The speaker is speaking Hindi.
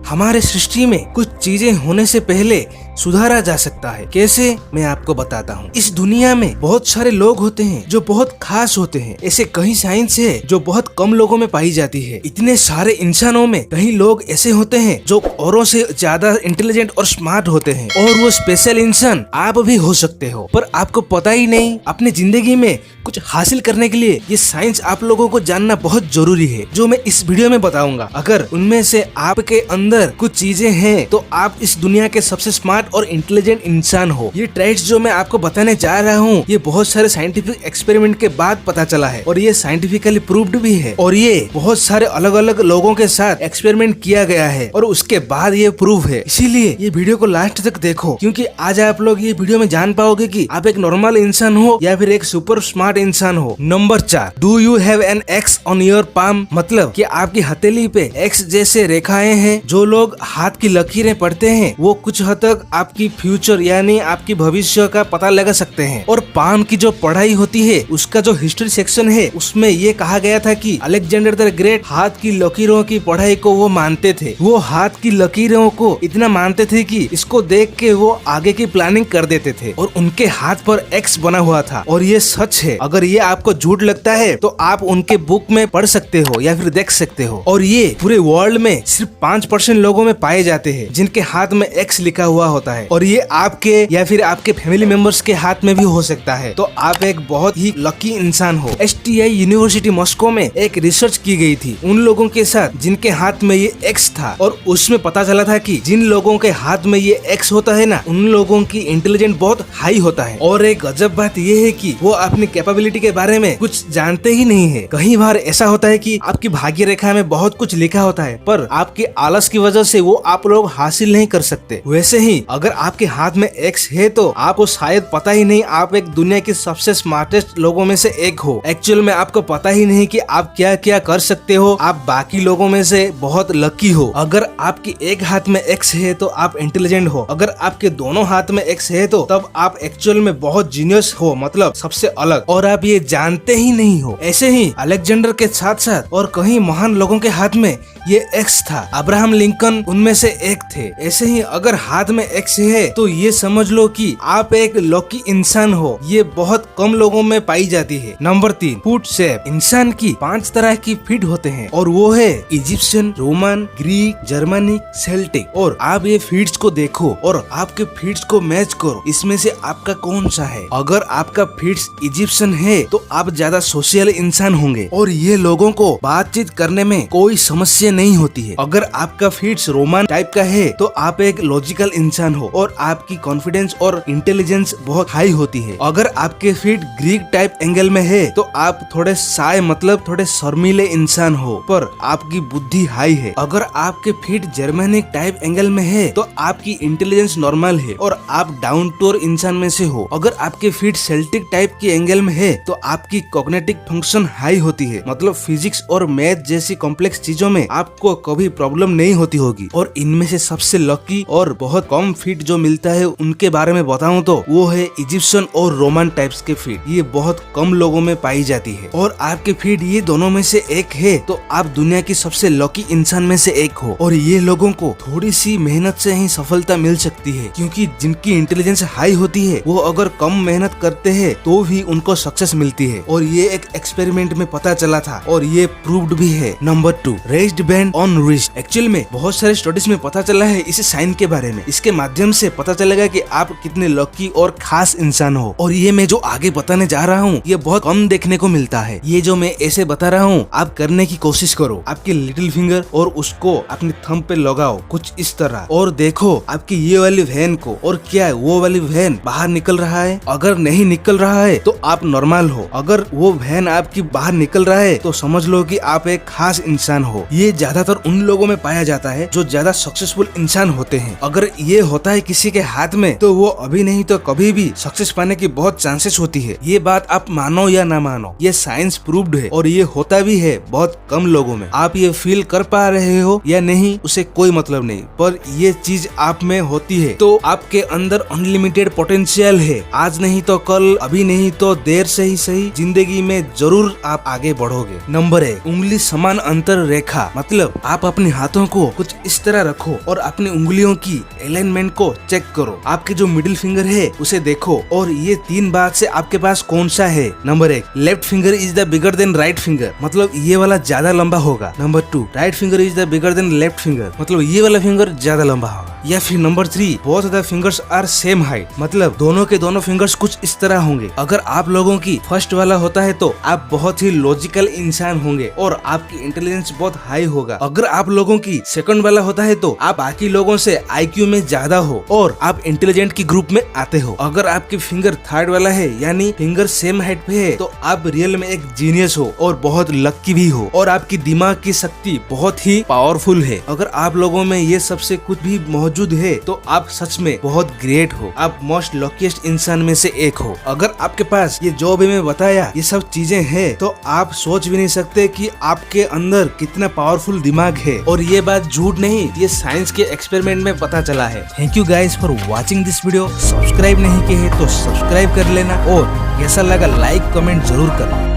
हमारे सृष्टि में कुछ चीजें होने से पहले सुधारा जा सकता है। कैसे, मैं आपको बताता हूँ। इस दुनिया में बहुत सारे लोग होते हैं जो बहुत खास होते हैं। ऐसे कई साइंस है जो बहुत कम लोगों में पाई जाती है। इतने सारे इंसानों में कई लोग ऐसे होते हैं जो औरों से ज्यादा इंटेलिजेंट और स्मार्ट होते हैं, और वो स्पेशल इंसान आप भी हो सकते हो, पर आपको पता ही नहीं। अपनी जिंदगी में कुछ हासिल करने के लिए ये साइंस आप लोगों को जानना बहुत जरूरी है, जो मैं इस वीडियो में बताऊंगा। अगर उनमें से आपके अंदर कुछ चीजें हैं तो आप इस दुनिया के सबसे स्मार्ट और इंटेलिजेंट इंसान हो। ये ट्रेड्स जो मैं आपको बताने जा रहा हूँ, ये बहुत सारे साइंटिफिक एक्सपेरिमेंट के बाद पता चला है, और ये साइंटिफिकली प्रूव्ड भी है, और ये बहुत सारे अलग अलग लोगों के साथ एक्सपेरिमेंट किया गया है, और उसके बाद ये प्रूव है। इसीलिए ये वीडियो को लास्ट तक देखो, क्योंकि आज आप लोग ये वीडियो में जान पाओगे कि आप एक नॉर्मल इंसान हो या फिर एक सुपर स्मार्ट इंसान हो। Number 4, do you have an x on your palm? मतलब कि आपकी हथेली पे एक्स जैसे रेखाएं हैं। जो लोग हाथ की लकीरें पढ़ते हैं वो कुछ हद तक आपकी फ्यूचर यानी आपकी भविष्य का पता लगा सकते हैं। और पाम की जो पढ़ाई होती है उसका जो हिस्ट्री सेक्शन है उसमें ये कहा गया था कि अलेक्जेंडर द ग्रेट हाथ की लकीरों की पढ़ाई को वो मानते थे। वो हाथ की लकीरों को इतना मानते थे कि इसको देख के वो आगे की प्लानिंग कर देते थे, और उनके हाथ पर एक्स बना हुआ था। और ये सच है। अगर ये आपको झूठ लगता है तो आप उनके बुक में पढ़ सकते हो या फिर देख सकते हो। और ये पूरे वर्ल्ड में सिर्फ 5% लोगों में पाए जाते हैं जिनके हाथ में एक्स लिखा हुआ होता है, और ये आपके या फिर आपके फैमिली मेंबर्स के हाथ में भी हो सकता है। तो आप एक बहुत ही लकी इंसान हो। STI यूनिवर्सिटी मॉस्को में एक रिसर्च की गई थी उन लोगों के साथ जिनके हाथ में ये एक्स था, और उसमें पता चला था कि जिन लोगों के हाथ में ये एक्स होता है ना, उन लोगों की इंटेलिजेंस बहुत हाई होता है। और एक गजब बात ये है कि वो अपनी कैपेबिलिटी के बारे में कुछ जानते ही नहीं है। कई बार ऐसा होता है कि आपकी भाग्य रेखा में बहुत कुछ लिखा होता है, पर आपके आलस की वजह से वो आप लोग हासिल नहीं कर सकते। वैसे ही अगर आपके हाथ में एक्स है तो आपको शायद पता ही नहीं आप एक दुनिया के सबसे स्मार्टेस्ट लोगों में से एक हो। एक्चुअल में आपको पता ही नहीं कि आप क्या क्या कर सकते हो। आप बाकी लोगों में से बहुत लकी हो। अगर आपकी एक हाथ में एक्स है तो आप इंटेलिजेंट हो। अगर आपके दोनों हाथ में एक्स है तो तब आप एक्चुअल में बहुत जीनियस हो, मतलब सबसे अलग, और आप ये जानते ही नहीं हो। ऐसे ही अलेक्जेंडर के साथ साथ और कई महान लोगों के हाथ में ये एक्स था। अब्राहम लिंकन उनमें से एक थे। ऐसे ही अगर हाथ में एक्स है तो ये समझ लो कि आप एक लकी इंसान हो। ये बहुत कम लोगों में पाई जाती है। Number 3, foot shape. इंसान की 5 तरह की फीट होते हैं, और वो है Egyptian, Roman, Greek, Germanic, Celtic. और आप ये फीट्स को देखो और आपके फीट्स को मैच करो, इसमें से आपका कौन सा है। अगर आपका फीट्स इजिप्शियन है तो आप ज्यादा सोशल इंसान होंगे, और ये लोगों को बातचीत करने में कोई समस्या नहीं होती है। अगर आपका फीट्स रोमन टाइप का है तो आप एक लॉजिकल इंसान हो, और आपकी कॉन्फिडेंस और इंटेलिजेंस बहुत हाई होती है। अगर आपके फीट ग्रीक टाइप एंगल में है तो आप थोड़े शाय मतलब थोड़े शर्मीले इंसान हो, पर आपकी बुद्धि हाई है। अगर आपके फीट जर्मनिक टाइप एंगल में है तो आपकी इंटेलिजेंस नॉर्मल है और आप डाउन टू अर्थ इंसान में से हो। अगर आपके फीट सेल्टिक टाइप के एंगल में है तो आपकी कॉग्निटिव फंक्शन हाई होती है, मतलब फिजिक्स और मैथ जैसी कॉम्प्लेक्स चीजों में आपको कभी प्रॉब्लम नहीं होती होगी। और इनमें से सबसे लकी और बहुत कम फीट जो मिलता है उनके बारे में बताऊं तो वो है इजिप्शियन और रोमन टाइप्स के फीट। ये बहुत कम लोगों में पाई जाती है, और आपके फीट ये दोनों में से एक है तो आप दुनिया की सबसे लकी इंसान में से एक हो। और ये लोगों को थोड़ी सी मेहनत से ही सफलता मिल सकती है, क्योंकि जिनकी इंटेलिजेंस हाई होती है वो अगर कम मेहनत करते हैं तो भी उनको सक्सेस मिलती है। और ये एक एक्सपेरिमेंट में पता चला था, और ये प्रूव्ड भी है। Number 2, raised band on wrist. Actual में बहुत सारे स्टडीज में पता चला है इस साइन के बारे में। इसके माध्यम से पता चलेगा कि आप कितने लकी और खास इंसान हो। और ये मैं जो आगे बताने जा रहा हूँ ये बहुत कम देखने को मिलता है। ये जो मैं ऐसे बता रहा हूँ आप करने की कोशिश करो। आपके लिटिल फिंगर और उसको अपने थंब पे लगाओ कुछ इस तरह, और देखो आपकी ये वाली वैन को, और क्या वो वाली वैन बाहर निकल रहा है। अगर नहीं निकल रहा है तो आप नॉर्मल हो। अगर वो वैन आपकी बाहर निकल रहा है तो समझ लो कि आप एक खास इंसान हो। ये ज्यादातर उन लोगों में पाया जाता है जो ज्यादा सक्सेसफुल इंसान होते हैं। अगर ये होता है किसी के हाथ में तो वो अभी नहीं तो कभी भी सक्सेस पाने की बहुत चांसेस होती है। ये बात आप मानो या ना मानो, ये साइंस प्रूव्ड है, और ये होता भी है बहुत कम लोगों में। आप ये फील कर पा रहे हो या नहीं उसे कोई मतलब नहीं, पर ये चीज आप में होती है तो आपके अंदर अनलिमिटेड पोटेंशियल है। आज नहीं तो कल, अभी नहीं तो देर से ही सही, जिंदगी में जरूर आप आगे बढ़ोगे। नंबर 1, उंगली समान अंतर रेखा। मतलब आप अपने हाथों को कुछ इस तरह रखो और अपनी उंगलियों की अलाइनमेंट को चेक करो। आपके जो मिडिल फिंगर है उसे देखो और ये 3 बात से आपके पास कौन सा है। Number 1, left finger is the bigger than right finger, मतलब ये वाला ज्यादा लंबा होगा। Number 2, right finger is the bigger than left finger, मतलब ये वाला फिंगर ज्यादा लंबा होगा। या फिर number 3, both the fingers are same height, मतलब दोनों के दोनों फिंगर्स कुछ इस तरह होंगे। अगर आप लोगों की फर्स्ट वाला होता है तो आप बहुत ही लॉजिकल इंसान होंगे और आपकी इंटेलिजेंस बहुत हाई होगा। अगर आप लोगों की सेकंड वाला होता है तो आप बाकी लोगों से आईक्यू में ज्यादा हो और आप इंटेलिजेंट की ग्रुप में आते हो। अगर आपकी फिंगर थर्ड वाला है यानी फिंगर सेम हाइट पे है तो आप रियल में एक जीनियस हो और बहुत लक्की भी हो और आपकी दिमाग की शक्ति बहुत ही पावरफुल है। अगर आप लोगों में ये सबसे कुछ भी मौजूद है तो आप सच में बहुत ग्रेट हो, आप मोस्ट लकीस्ट इंसान में से एक हो। अगर आपके पास ये जो भी मैं बताया ये सब चीजें हैं तो आप सोच भी नहीं सकते कि आपके अंदर कितना पावरफुल दिमाग है। और ये बात झूठ नहीं, ये साइंस के एक्सपेरिमेंट में पता चला है। Thank you guys for watching this video. Subscribe नहीं किए है तो सब्सक्राइब कर लेना और कैसा लगा लाइक कमेंट जरूर करना।